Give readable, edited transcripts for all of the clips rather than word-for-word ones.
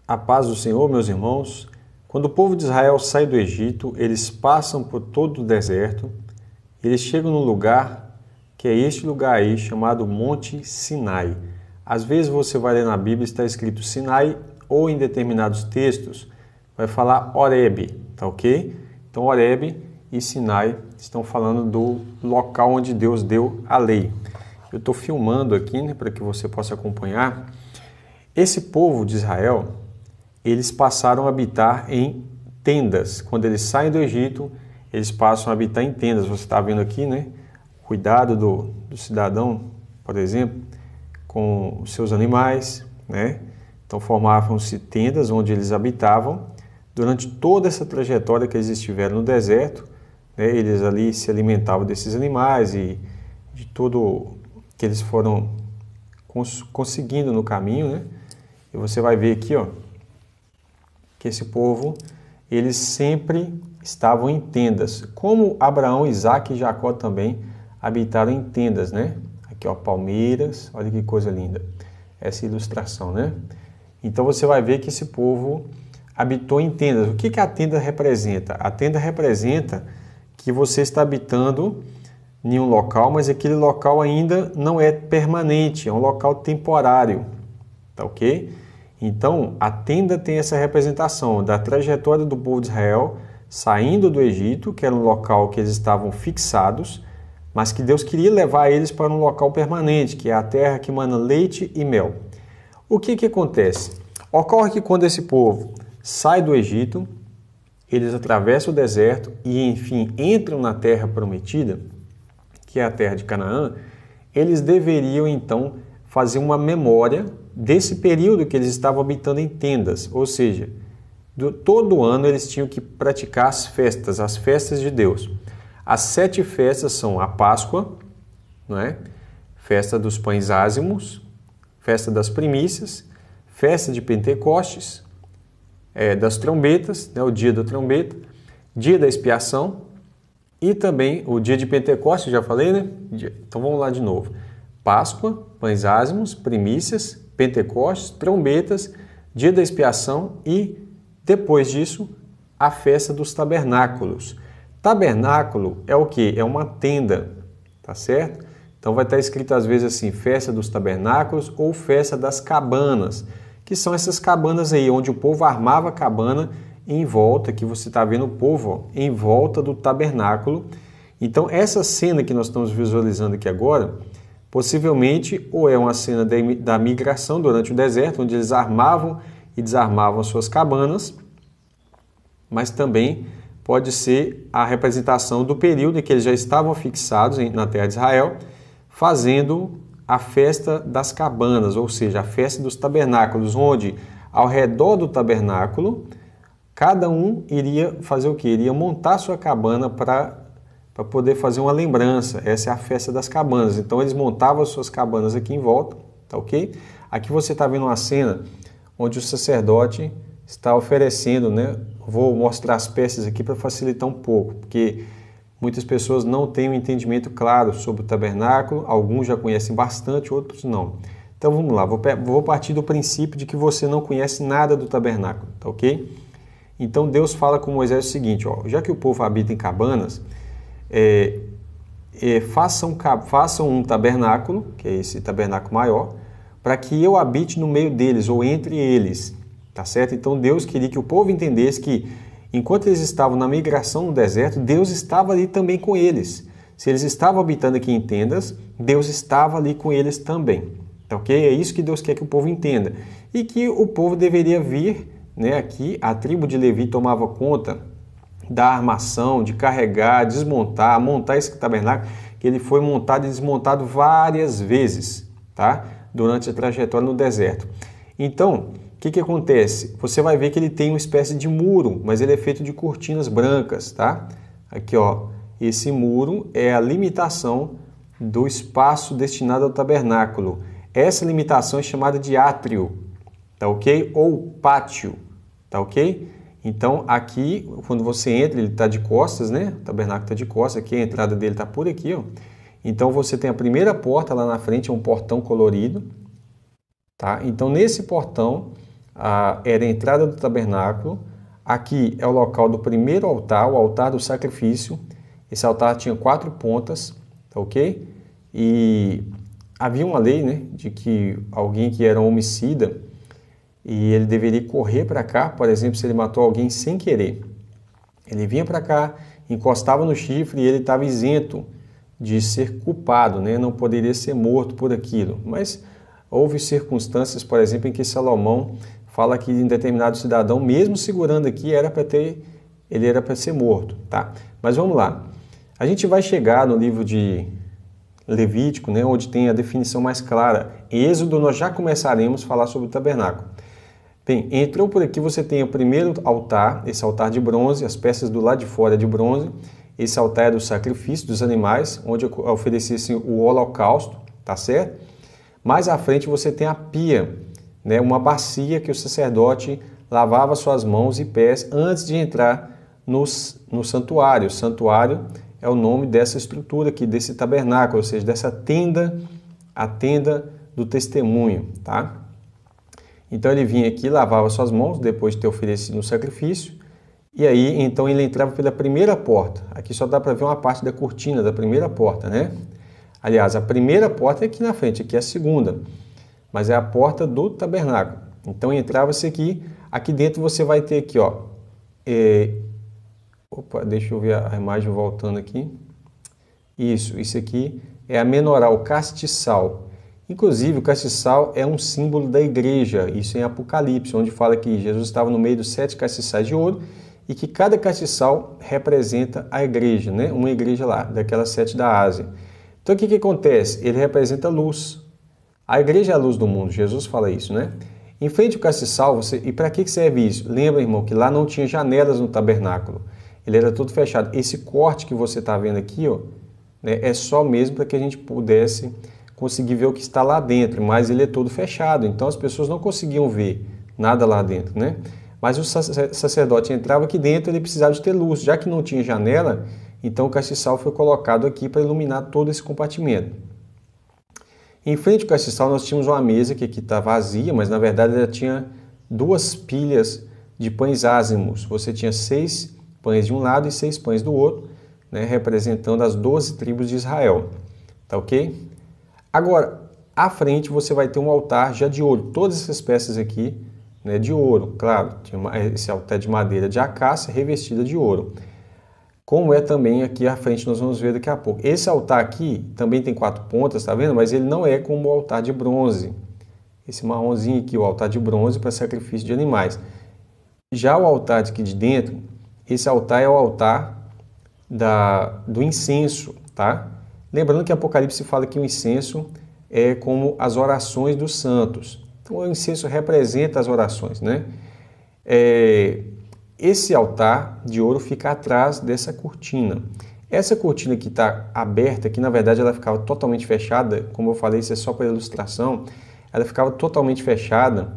A paz do Senhor, meus irmãos. Quando o povo de Israel sai do Egito, eles passam por todo o deserto, eles chegam num lugar que é este lugar aí, chamado Monte Sinai. Às vezes você vai ler na Bíblia, está escrito Sinai, ou em determinados textos vai falar Horebe, tá ok? Então Horebe e Sinai estão falando do local onde Deus deu a lei. Eu estou filmando aqui, né, para que você possa acompanhar. Esse povo de Israel, eles passaram a habitar em tendas. Quando eles saem do Egito, eles passam a habitar em tendas. Você está vendo aqui, né? Cuidado do cidadão, por exemplo, com os seus animais, né? Então formavam-se tendas onde eles habitavam. Durante toda essa trajetória que eles estiveram no deserto, né, eles ali se alimentavam desses animais e de tudo que eles foram conseguindo no caminho, né? E você vai ver aqui, ó, que esse povo, eles sempre estavam em tendas, como Abraão, Isaac e Jacó também habitaram em tendas, né? Aqui, ó, palmeiras, olha que coisa linda, essa ilustração, né? Então você vai ver que esse povo habitou em tendas. O que a tenda representa? A tenda representa que você está habitando em um local, mas aquele local ainda não é permanente, é um local temporário, tá ok? Então, a tenda tem essa representação da trajetória do povo de Israel saindo do Egito, que era um local que eles estavam fixados, mas que Deus queria levar eles para um local permanente, que é a terra que mana leite e mel. O que acontece? Ocorre que quando esse povo sai do Egito, eles atravessam o deserto e, enfim, entram na terra prometida, que é a terra de Canaã, eles deveriam, então, fazer uma memória desse período que eles estavam habitando em tendas, ou seja, todo ano eles tinham que praticar as festas de Deus. As 7 festas são a Páscoa, não é? Festa dos pães ázimos, festa das primícias, festa de Pentecostes, das trombetas, né? O dia da trombeta, dia da expiação e também o dia de Pentecostes, já falei, né? Então vamos lá de novo. Páscoa, pães ázimos, primícias, Pentecostes, trombetas, dia da expiação e, depois disso, a festa dos tabernáculos. Tabernáculo é o quê? É uma tenda, tá certo? Então vai estar escrito às vezes assim, festa dos tabernáculos ou festa das cabanas, que são essas cabanas aí, onde o povo armava a cabana em volta, que você está vendo o povo, ó, em volta do tabernáculo. Então essa cena que nós estamos visualizando aqui agora, possivelmente, ou é uma cena da migração durante o deserto, onde eles armavam e desarmavam suas cabanas, mas também pode ser a representação do período em que eles já estavam fixados na terra de Israel, fazendo a festa das cabanas, ou seja, a festa dos tabernáculos, onde ao redor do tabernáculo, cada um iria fazer o quê? Iria montar sua cabana para poder fazer uma lembrança. Essa é a festa das cabanas. Então eles montavam as suas cabanas aqui em volta, tá ok? Aqui você está vendo uma cena onde o sacerdote está oferecendo, né? Vou mostrar as peças aqui para facilitar um pouco, porque muitas pessoas não têm um entendimento claro sobre o tabernáculo, alguns já conhecem bastante, outros não. Então vamos lá, vou partir do princípio de que você não conhece nada do tabernáculo, tá ok? Então Deus fala com Moisés o seguinte, ó, já que o povo habita em cabanas, façam um tabernáculo, que é esse tabernáculo maior, para que eu habite no meio deles, ou entre eles, tá certo? Então Deus queria que o povo entendesse que, enquanto eles estavam na migração no deserto, Deus estava ali também com eles. Se eles estavam habitando aqui em tendas, Deus estava ali com eles também, tá ok? É isso que Deus quer que o povo entenda. E que o povo deveria vir, né, aqui, a tribo de Levi tomava conta da armação, de carregar, desmontar, montar esse tabernáculo, que ele foi montado e desmontado várias vezes, tá? Durante a trajetória no deserto. Então, o que acontece? Você vai ver que ele tem uma espécie de muro, mas ele é feito de cortinas brancas, tá? Aqui, ó, esse muro é a limitação do espaço destinado ao tabernáculo. Essa limitação é chamada de átrio, tá ok? Ou pátio, tá ok? Então, aqui, quando você entra, ele está de costas, né? O tabernáculo está de costas, aqui a entrada dele está por aqui, ó. Então, você tem a primeira porta lá na frente, é um portão colorido, tá? Então, nesse portão, era a entrada do tabernáculo. Aqui é o local do primeiro altar, o altar do sacrifício. Esse altar tinha 4 pontas, tá ok? E havia uma lei, né, de que alguém que era um homicida e ele deveria correr para cá, por exemplo, se ele matou alguém sem querer. Ele vinha para cá, encostava no chifre e ele estava isento de ser culpado, né? Não poderia ser morto por aquilo. Mas houve circunstâncias, por exemplo, em que Salomão fala que em determinado cidadão, mesmo segurando aqui, ele era para ser morto, tá? Mas vamos lá. A gente vai chegar no livro de Levítico, né, onde tem a definição mais clara. Em Êxodo nós já começaremos a falar sobre o tabernáculo. Bem, entrou por aqui, você tem o primeiro altar, esse altar de bronze, as peças do lado de fora é de bronze. Esse altar é do sacrifício dos animais, onde oferecia-se o holocausto, tá certo? Mais à frente você tem a pia, né, uma bacia que o sacerdote lavava suas mãos e pés antes de entrar no santuário. O santuário é o nome dessa estrutura aqui, desse tabernáculo, ou seja, dessa tenda, a tenda do testemunho, tá? Então ele vinha aqui, lavava suas mãos, depois de ter oferecido um sacrifício, e aí então ele entrava pela primeira porta. Aqui só dá para ver uma parte da cortina da primeira porta, né? Aliás, a primeira porta é aqui na frente, aqui é a segunda, mas é a porta do tabernáculo. Então entrava-se aqui dentro você vai ter aqui, ó, opa, deixa eu ver a imagem voltando aqui. Isso aqui é a menorá, o castiçal. Inclusive, o castiçal é um símbolo da igreja, isso em Apocalipse, onde fala que Jesus estava no meio dos 7 castiçais de ouro e que cada castiçal representa a igreja, né? Uma igreja lá, daquelas 7 da Ásia. Então, o que acontece? Ele representa a luz. A igreja é a luz do mundo, Jesus fala isso, né? Em frente ao castiçal, e para que serve isso? Lembra, irmão, que lá não tinha janelas no tabernáculo. Ele era todo fechado. Esse corte que você está vendo aqui, ó, né, é só mesmo para que a gente pudesse conseguir ver o que está lá dentro, mas ele é todo fechado, então as pessoas não conseguiam ver nada lá dentro, né? Mas o sacerdote entrava aqui dentro, ele precisava de ter luz, já que não tinha janela, então o castiçal foi colocado aqui para iluminar todo esse compartimento. Em frente ao castiçal nós tínhamos uma mesa que aqui está vazia, mas na verdade ela tinha 2 pilhas de pães ázimos, você tinha 6 pães de um lado e 6 pães do outro, né, representando as 12 tribos de Israel, tá ok? Agora, à frente você vai ter um altar já de ouro. Todas essas peças aqui, né, de ouro, claro. Tinha esse altar de madeira de acácia revestida de ouro. Como é também aqui à frente, nós vamos ver daqui a pouco. Esse altar aqui também tem 4 pontas, tá vendo? Mas ele não é como o altar de bronze. Esse marronzinho aqui, o altar de bronze para sacrifício de animais. Já o altar aqui de dentro, esse altar é o altar do incenso, tá? Lembrando que Apocalipse fala que o incenso é como as orações dos santos. Então, o incenso representa as orações, né? Esse altar de ouro fica atrás dessa cortina. Essa cortina que está aberta, que na verdade ela ficava totalmente fechada, como eu falei, isso é só para ilustração, ela ficava totalmente fechada,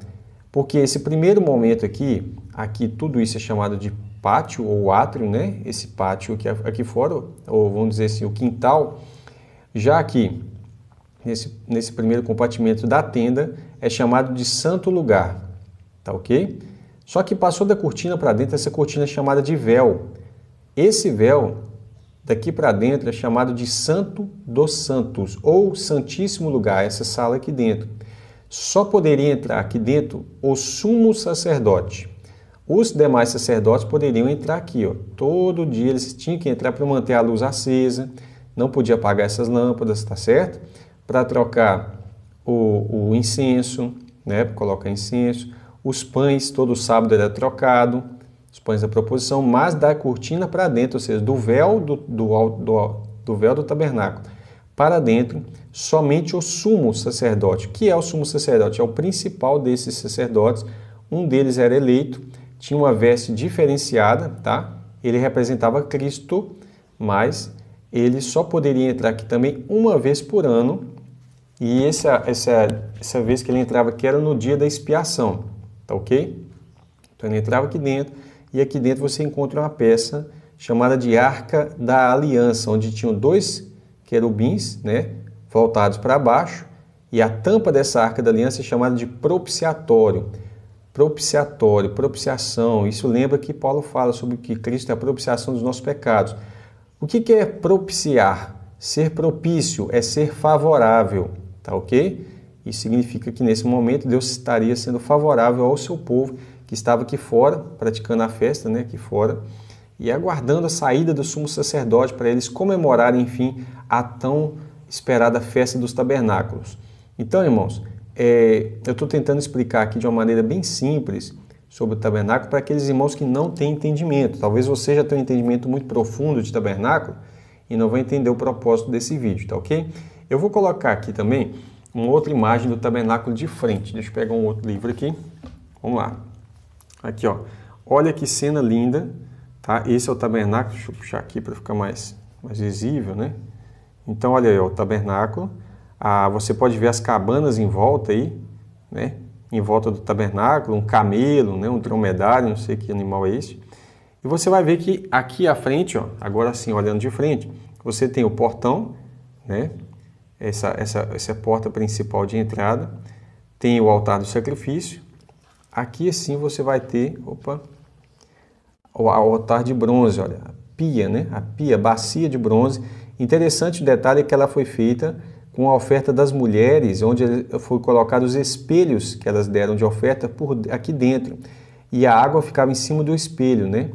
porque esse primeiro momento aqui tudo isso é chamado de pátio ou átrio, né? Esse pátio aqui fora, ou vamos dizer assim, o quintal, já aqui, nesse primeiro compartimento da tenda, é chamado de santo lugar, tá ok? Só que passou da cortina para dentro, essa cortina é chamada de véu. Esse véu, daqui para dentro, é chamado de Santo dos Santos, ou Santíssimo Lugar, essa sala aqui dentro. Só poderia entrar aqui dentro o sumo sacerdote. Os demais sacerdotes poderiam entrar aqui, ó. Todo dia eles tinham que entrar para manter a luz acesa, não podia apagar essas lâmpadas, tá certo? Para trocar o incenso, né? Para colocar incenso. Os pães, todo sábado era trocado, os pães da proposição, mas da cortina para dentro, ou seja, do véu do véu do tabernáculo para dentro, somente o sumo sacerdote. O que é o sumo sacerdote? É o principal desses sacerdotes. Um deles era eleito, tinha uma veste diferenciada, tá? Ele representava Cristo, mas ele só poderia entrar aqui também uma vez por ano, e essa vez que ele entrava aqui era no dia da expiação, tá ok? Então ele entrava aqui dentro, e aqui dentro você encontra uma peça chamada de Arca da Aliança, onde tinham 2 querubins, né, voltados para baixo, e a tampa dessa Arca da Aliança é chamada de propiciatório. propiciatório, propiciação. Isso lembra que Paulo fala sobre que Cristo é a propiciação dos nossos pecados. O que é propiciar? Ser propício é ser favorável, tá ok? Isso significa que nesse momento Deus estaria sendo favorável ao seu povo que estava aqui fora, praticando a festa, né, aqui fora, e aguardando a saída do sumo sacerdote para eles comemorarem, enfim, a tão esperada festa dos tabernáculos. Então, irmãos, eu estou tentando explicar aqui de uma maneira bem simples sobre o tabernáculo para aqueles irmãos que não têm entendimento. Talvez você já tenha um entendimento muito profundo de tabernáculo e não vai entender o propósito desse vídeo, tá ok? Eu vou colocar aqui também uma outra imagem do tabernáculo de frente. Deixa eu pegar um outro livro aqui. Vamos lá. Aqui, ó. Olha que cena linda, tá? Esse é o tabernáculo. Deixa eu puxar aqui para ficar mais visível, né? Então, olha aí, ó, o tabernáculo. Você pode ver as cabanas em volta aí, né? Em volta do tabernáculo, um camelo, né? Um dromedário, não sei que animal é esse. E você vai ver que aqui à frente, ó, agora sim, olhando de frente, você tem o portão, né? Essa porta principal de entrada. Tem o altar do sacrifício. Aqui assim você vai ter, o altar de bronze, olha, a pia, né? A pia, bacia de bronze. Interessante o detalhe é que ela foi feita com a oferta das mulheres, onde foi colocado os espelhos que elas deram de oferta por aqui dentro. E a água ficava em cima do espelho, né?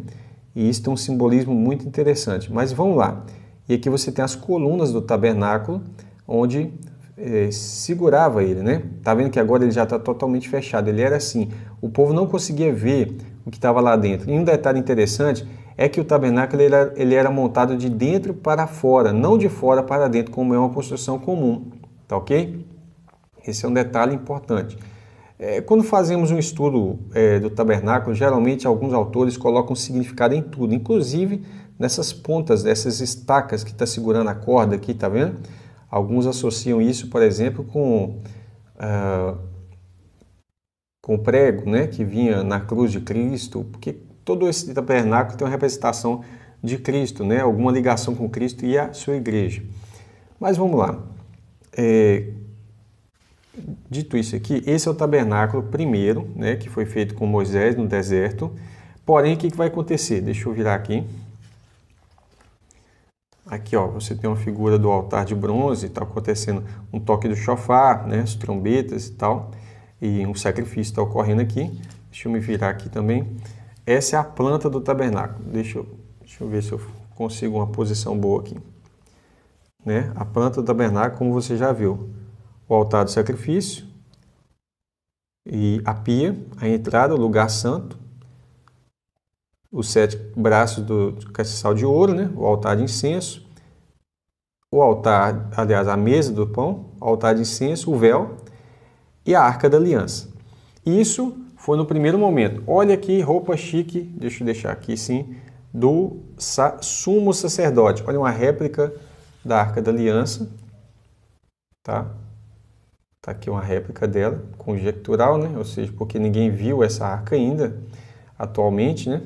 E isso tem um simbolismo muito interessante. Mas vamos lá. E aqui você tem as colunas do tabernáculo, onde segurava ele, né? Tá vendo que agora ele já está totalmente fechado. Ele era assim. O povo não conseguia ver o que estava lá dentro. E um detalhe interessante é que o tabernáculo ele era montado de dentro para fora, não de fora para dentro, como é uma construção comum, tá ok? Esse é um detalhe importante. Quando fazemos um estudo do tabernáculo, geralmente alguns autores colocam significado em tudo, inclusive nessas pontas dessas estacas que está segurando a corda aqui, tá vendo? Alguns associam isso, por exemplo, com o prego, né, que vinha na cruz de Cristo, porque todo esse tabernáculo tem uma representação de Cristo, né? Alguma ligação com Cristo e a sua igreja. Mas vamos lá. Dito isso aqui, esse é o tabernáculo primeiro, né? Que foi feito com Moisés no deserto. Porém, o que vai acontecer? Deixa eu virar aqui. Aqui, ó, você tem uma figura do altar de bronze, está acontecendo um toque do shofar, né? As trombetas e tal. E um sacrifício está ocorrendo aqui. Deixa eu me virar aqui também. Essa é a planta do tabernáculo. Deixa eu ver se eu consigo uma posição boa aqui. Né? A planta do tabernáculo, como você já viu. O altar do sacrifício. E a pia, a entrada, o lugar santo. Os 7 braços do castiçal de ouro, né? O altar de incenso. O altar, aliás, a mesa do pão. O altar de incenso, o véu. E a arca da aliança. Isso foi no primeiro momento. Olha que roupa chique, deixa eu deixar aqui sim, do sumo sacerdote. Olha uma réplica da Arca da Aliança. Tá aqui uma réplica dela, conjectural, né? Ou seja, porque ninguém viu essa arca ainda, atualmente, né?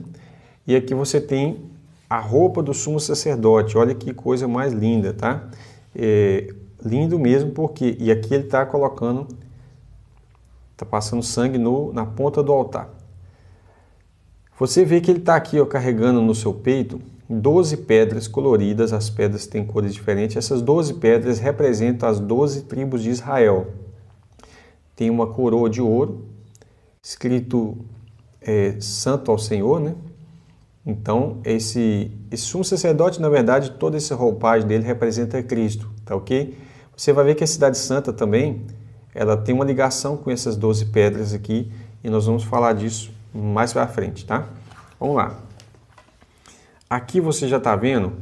E aqui você tem a roupa do sumo sacerdote. Olha que coisa mais linda, tá? Lindo mesmo, porque... E aqui ele está colocando... Está passando sangue na ponta do altar. Você vê que ele está aqui, ó, carregando no seu peito 12 pedras coloridas. As pedras têm cores diferentes. Essas 12 pedras representam as 12 tribos de Israel. Tem uma coroa de ouro, escrito Santo ao Senhor, né? Então, esse sumo sacerdote, na verdade, toda essa roupagem dele representa Cristo, tá ok? Você vai ver que a Cidade Santa também... ela tem uma ligação com essas 12 pedras aqui e nós vamos falar disso mais para frente, tá? Vamos lá. Aqui você já está vendo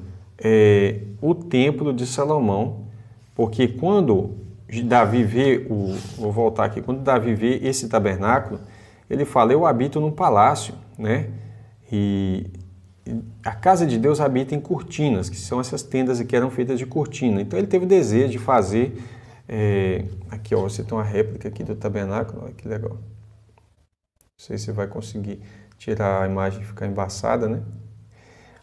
o templo de Salomão, porque quando Davi vê, vou voltar aqui, quando Davi vê esse tabernáculo, ele fala, eu habito num palácio, né? E a casa de Deus habita em cortinas, que são essas tendas que eram feitas de cortina. Então ele teve o desejo de fazer... aqui, ó, você tem uma réplica aqui do tabernáculo, olha que legal. Não sei se vai conseguir tirar a imagem e ficar embaçada, né?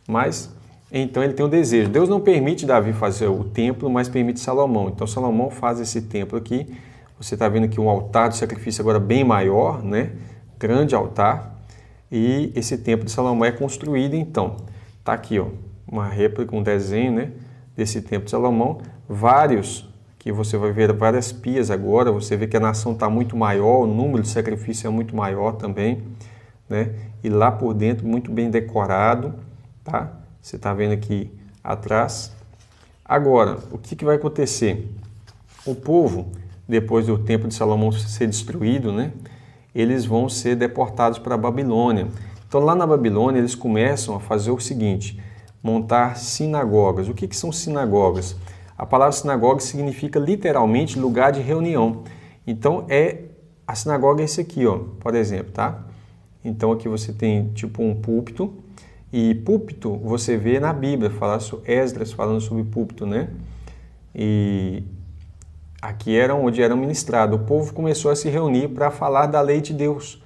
Mas, então ele tem um desejo. Deus não permite Davi fazer o templo, mas permite Salomão. Então Salomão faz esse templo aqui. Você está vendo aqui um altar de sacrifício agora bem maior, né? grande altar, e esse templo de Salomão é construído então. Está aqui, ó, uma réplica, um desenho, né, desse templo de Salomão, vários, que você vai ver várias pias agora, você vê que a nação está muito maior, o número de sacrifício é muito maior também, né, e lá por dentro muito bem decorado, tá? Você está vendo aqui atrás. Agora, o que vai acontecer? O povo, depois do templo de Salomão ser destruído, né, eles vão ser deportados para a Babilônia. Então, lá na Babilônia, eles começam a fazer o seguinte, montar sinagogas. O que são sinagogas? A palavra sinagoga significa literalmente lugar de reunião. Então, a sinagoga é esse aqui, ó, por exemplo, tá? Então, aqui você tem tipo um púlpito, e púlpito você vê na Bíblia, Esdras falando sobre púlpito, né? E aqui era onde era ministrado. O povo começou a se reunir para falar da lei de Deus.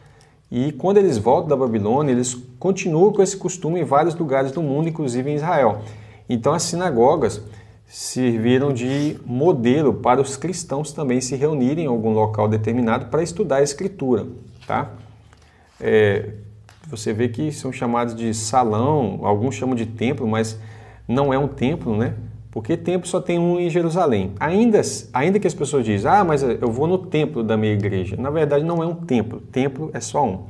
E quando eles voltam da Babilônia, eles continuam com esse costume em vários lugares do mundo, inclusive em Israel. Então as sinagogas serviram de modelo para os cristãos também se reunirem em algum local determinado para estudar a Escritura, tá? Você vê que são chamados de salão, alguns chamam de templo, mas não é um templo, né? Porque templo só tem um em Jerusalém. Ainda que as pessoas dizem, mas eu vou no templo da minha igreja. Na verdade, não é um templo. Templo é só um.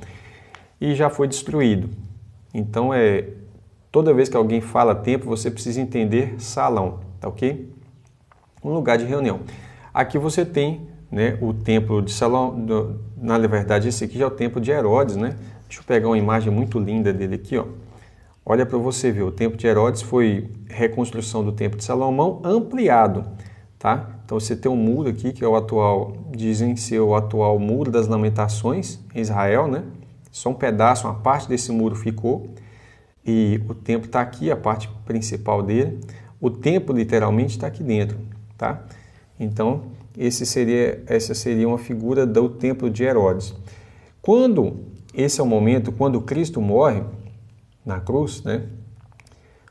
E já foi destruído. Então, toda vez que alguém fala templo, você precisa entender salão, tá ok? Um lugar de reunião. Aqui você tem, né, o templo de Salomão. Na verdade, esse aqui já é o templo de Herodes, né? Deixa eu pegar uma imagem muito linda dele aqui, ó. Olha para você ver, o templo de Herodes foi reconstrução do templo de Salomão ampliado, tá? Então você tem um muro aqui que é o atual, dizem ser o atual muro das lamentações em Israel, né? Só um pedaço, uma parte desse muro ficou e o templo está aqui, a parte principal dele. O templo literalmente está aqui dentro, tá? Então essa seria uma figura do templo de Herodes. Esse é o momento, quando Cristo morre na cruz, né?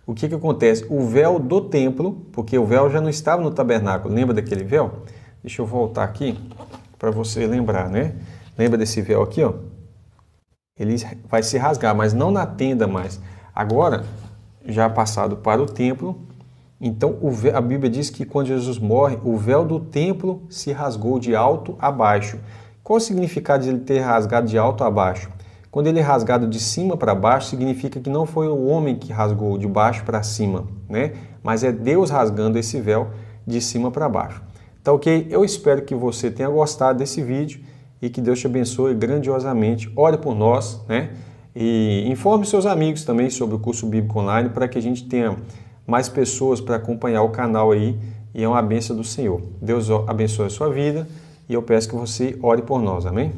O que acontece? O véu do templo, porque o véu já não estava no tabernáculo, lembra daquele véu? Deixa eu voltar aqui para você lembrar, né? Lembra desse véu aqui, ó? Ele vai se rasgar, mas não na tenda mais. Agora, já passado para o templo, então a Bíblia diz que quando Jesus morre, o véu do templo se rasgou de alto a baixo. Qual o significado de ele ter rasgado de alto a baixo? Quando ele é rasgado de cima para baixo, significa que não foi o homem que rasgou de baixo para cima, né? Mas é Deus rasgando esse véu de cima para baixo. Tá ok? Eu espero que você tenha gostado desse vídeo e que Deus te abençoe grandiosamente. Ore por nós, né? E informe seus amigos também sobre o curso bíblico online para que a gente tenha mais pessoas para acompanhar o canal aí. E é uma bênção do Senhor. Deus abençoe a sua vida e eu peço que você ore por nós. Amém?